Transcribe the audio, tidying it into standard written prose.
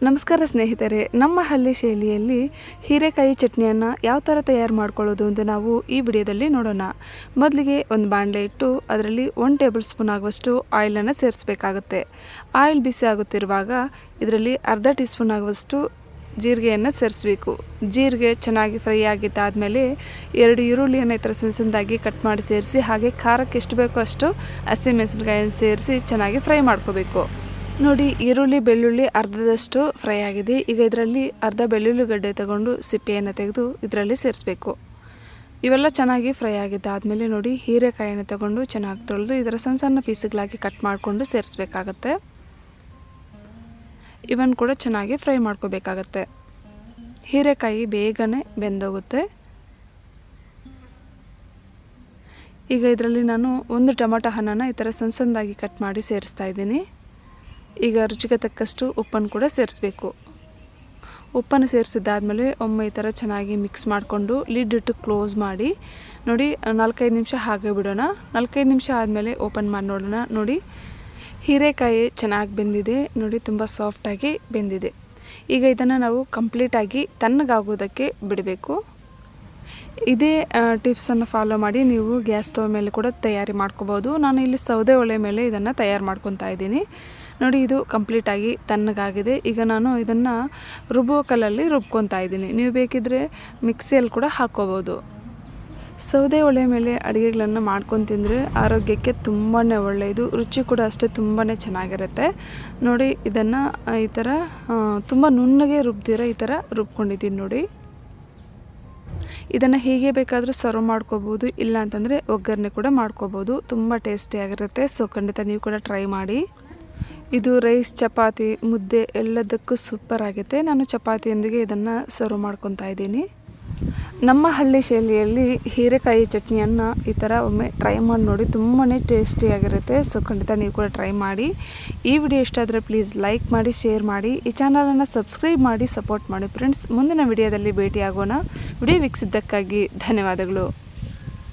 ನಮಸ್ಕಾರ ಸ್ನೇಹಿತರೆ, ನಮ್ಮ ಹಳ್ಳಿ ಶೈಲಿಯಲ್ಲಿ ಹೀರೆಕಾಯಿ ಚಟ್ನಿಯನ್ನು ಯಾವ ಥರ ತಯಾರು ಮಾಡ್ಕೊಳ್ಳೋದು ಅಂತ ನಾವು ಈ ವಿಡಿಯೋದಲ್ಲಿ ನೋಡೋಣ. ಮೊದಲಿಗೆ ಒಂದು ಬಾಣಲೆ ಇಟ್ಟು ಅದರಲ್ಲಿ 1 ಟೇಬಲ್ ಸ್ಪೂನ್ ಆಗುವಷ್ಟು ಆಯಿಲನ್ನು ಸೇರಿಸಬೇಕಾಗುತ್ತೆ. ಆಯಿಲ್ ಬಿಸಿ ಆಗುತ್ತಿರುವಾಗ ಇದರಲ್ಲಿ ಅರ್ಧ ಟೀ ಸ್ಪೂನ್ ಆಗುವಷ್ಟು ಜೀರಿಗೆಯನ್ನು ಸೇರಿಸಬೇಕು. ಜೀರಿಗೆ ಚೆನ್ನಾಗಿ ಫ್ರೈ ಆಗಿದ್ದಾದಮೇಲೆ 2 ಈರುಳ್ಳಿಯನ್ನು ಈ ಥರ ಸಣ್ಣದಾಗಿ ಕಟ್ ಮಾಡಿ ಸೇರಿಸಿ, ಹಾಗೆ ಖಾರಕ್ಕೆ ಎಷ್ಟು ಬೇಕೋ ಅಷ್ಟು ಹಸಿಮೆಣಸಿನಕಾಯಿಯನ್ನು ಸೇರಿಸಿ ಚೆನ್ನಾಗಿ ಫ್ರೈ ಮಾಡ್ಕೋಬೇಕು. ನೋಡಿ, ಈರುಳ್ಳಿ ಬೆಳ್ಳುಳ್ಳಿ ಅರ್ಧದಷ್ಟು ಫ್ರೈ ಆಗಿದೆ. ಈಗ ಇದರಲ್ಲಿ ಅರ್ಧ ಬೆಳ್ಳುಳ್ಳಿ ಗಡ್ಡೆ ತಗೊಂಡು ಸಿಪ್ಪೆಯನ್ನು ತೆಗೆದು ಇದರಲ್ಲಿ ಸೇರಿಸಬೇಕು. ಇವೆಲ್ಲ ಚೆನ್ನಾಗಿ ಫ್ರೈ ಆಗಿದ್ದಾದಮೇಲೆ ನೋಡಿ, ಹೀರೆಕಾಯಿಯನ್ನು ತಗೊಂಡು ಚೆನ್ನಾಗಿ ತೊಳೆದು ಇದರ ಸಣ್ಣ ಸಣ್ಣ ಪೀಸ್ಗಳಾಗಿ ಕಟ್ ಮಾಡಿಕೊಂಡು ಸೇರಿಸಬೇಕಾಗತ್ತೆ. ಇವನ್ ಕೂಡ ಚೆನ್ನಾಗಿ ಫ್ರೈ ಮಾಡ್ಕೋಬೇಕಾಗತ್ತೆ. ಹೀರೆಕಾಯಿ ಬೇಗನೆ ಬೆಂದೋಗುತ್ತೆ. ಈಗ ಇದರಲ್ಲಿ ನಾನು 1 ಟೊಮೆಟೊ ಹಣ್ಣನ್ನು ಈ ಥರ ಸಣ್ಣದಾಗಿ ಕಟ್ ಮಾಡಿ ಸೇರಿಸ್ತಾ ಇದ್ದೀನಿ. ಈಗ ರುಚಿಗೆ ತಕ್ಕಷ್ಟು ಉಪ್ಪನ್ನು ಕೂಡ ಸೇರಿಸಬೇಕು. ಉಪ್ಪನ್ನು ಸೇರಿಸಿದ್ದಾದಮೇಲೆ ಒಮ್ಮೆ ಈ ಥರ ಚೆನ್ನಾಗಿ ಮಿಕ್ಸ್ ಮಾಡಿಕೊಂಡು ಲಿಡ್ ಇಟ್ಟು ಕ್ಲೋಸ್ ಮಾಡಿ ನೋಡಿ 4-5 ನಿಮಿಷ ಹಾಗೆ ಬಿಡೋಣ. 4-5 ನಿಮಿಷ ಆದಮೇಲೆ ಓಪನ್ ಮಾಡಿ ನೋಡೋಣ. ನೋಡಿ, ಹೀರೆಕಾಯಿ ಚೆನ್ನಾಗಿ ಬೆಂದಿದೆ. ನೋಡಿ, ತುಂಬ ಸಾಫ್ಟಾಗಿ ಬೆಂದಿದೆ. ಈಗ ಇದನ್ನು ನಾವು ಕಂಪ್ಲೀಟಾಗಿ ತಣ್ಣಗಾಗೋದಕ್ಕೆ ಬಿಡಬೇಕು. ಇದೇ ಟಿಪ್ಸನ್ನು ಫಾಲೋ ಮಾಡಿ ನೀವು ಗ್ಯಾಸ್ ಸ್ಟವ್ ಮೇಲೆ ಕೂಡ ತಯಾರಿ ಮಾಡ್ಕೋಬೋದು. ನಾನು ಇಲ್ಲಿ ಸೌದೆ ಒಲೆ ಮೇಲೆ ಇದನ್ನು ತಯಾರು ಮಾಡ್ಕೊತಾ ಇದ್ದೀನಿ. ನೋಡಿ, ಇದು ಕಂಪ್ಲೀಟಾಗಿ ತಣ್ಣಗಾಗಿದೆ. ಈಗ ನಾನು ಇದನ್ನು ರುಬ್ಬುವ ಕಲ್ಲಲ್ಲಿ ರುಬ್ಕೊತಾ ಇದ್ದೀನಿ. ನೀವು ಬೇಕಿದ್ದರೆ ಮಿಕ್ಸಿಯಲ್ಲಿ ಕೂಡ ಹಾಕ್ಕೋಬೋದು. ಸೌದೆ ಒಲೆ ಮೇಲೆ ಅಡುಗೆಗಳನ್ನು ಮಾಡ್ಕೊಂಡು ತಿಂದರೆ ಆರೋಗ್ಯಕ್ಕೆ ತುಂಬಾ ಒಳ್ಳೆಯದು. ರುಚಿ ಕೂಡ ಅಷ್ಟೇ ತುಂಬಾ ಚೆನ್ನಾಗಿರುತ್ತೆ. ನೋಡಿ, ಇದನ್ನು ಈ ಥರ ತುಂಬ ನುಣ್ಣಗೆ ರುಬ್ದಿರ ಈ ಥರ ರುಬ್ಕೊಂಡಿದ್ದೀನಿ. ನೋಡಿ, ಇದನ್ನು ಹೀಗೆ ಬೇಕಾದರೂ ಸರ್ವ್ ಮಾಡ್ಕೋಬೋದು, ಇಲ್ಲ ಅಂತಂದರೆ ಒಗ್ಗರಣೆ ಕೂಡ ಮಾಡ್ಕೋಬೋದು. ತುಂಬ ಟೇಸ್ಟಿಯಾಗಿರುತ್ತೆ. ಸೊ ಖಂಡಿತ ನೀವು ಕೂಡ ಟ್ರೈ ಮಾಡಿ. ಇದು ರೈಸ್, ಚಪಾತಿ, ಮುದ್ದೆ ಎಲ್ಲದಕ್ಕೂ ಸೂಪರ್ ಆಗುತ್ತೆ. ನಾನು ಚಪಾತಿಯೊಂದಿಗೆ ಇದನ್ನು ಸರ್ವ್ ಮಾಡ್ಕೊತಾ ಇದ್ದೀನಿ. ನಮ್ಮ ಹಳ್ಳಿ ಶೈಲಿಯಲ್ಲಿ ಹೀರೆಕಾಯಿ ಚಟ್ನಿಯನ್ನು ಈ ಥರ ಒಮ್ಮೆ ಟ್ರೈ ಮಾಡಿ ನೋಡಿ, ತುಂಬಾ ಟೇಸ್ಟಿಯಾಗಿರುತ್ತೆ. ಸೊ ಖಂಡಿತ ನೀವು ಕೂಡ ಟ್ರೈ ಮಾಡಿ. ಈ ವಿಡಿಯೋ ಇಷ್ಟ ಆದರೆ ಪ್ಲೀಸ್ ಲೈಕ್ ಮಾಡಿ, ಶೇರ್ ಮಾಡಿ, ಈ ಚಾನಲನ್ನು ಸಬ್ಸ್ಕ್ರೈಬ್ ಮಾಡಿ ಸಪೋರ್ಟ್ ಮಾಡಿ ಫ್ರೆಂಡ್ಸ್. ಮುಂದಿನ ವಿಡಿಯೋದಲ್ಲಿ ಭೇಟಿಯಾಗೋಣ. ವಿಡಿಯೋ ವೀಕ್ಷಿಸಿದ್ದಕ್ಕಾಗಿ ಧನ್ಯವಾದಗಳು.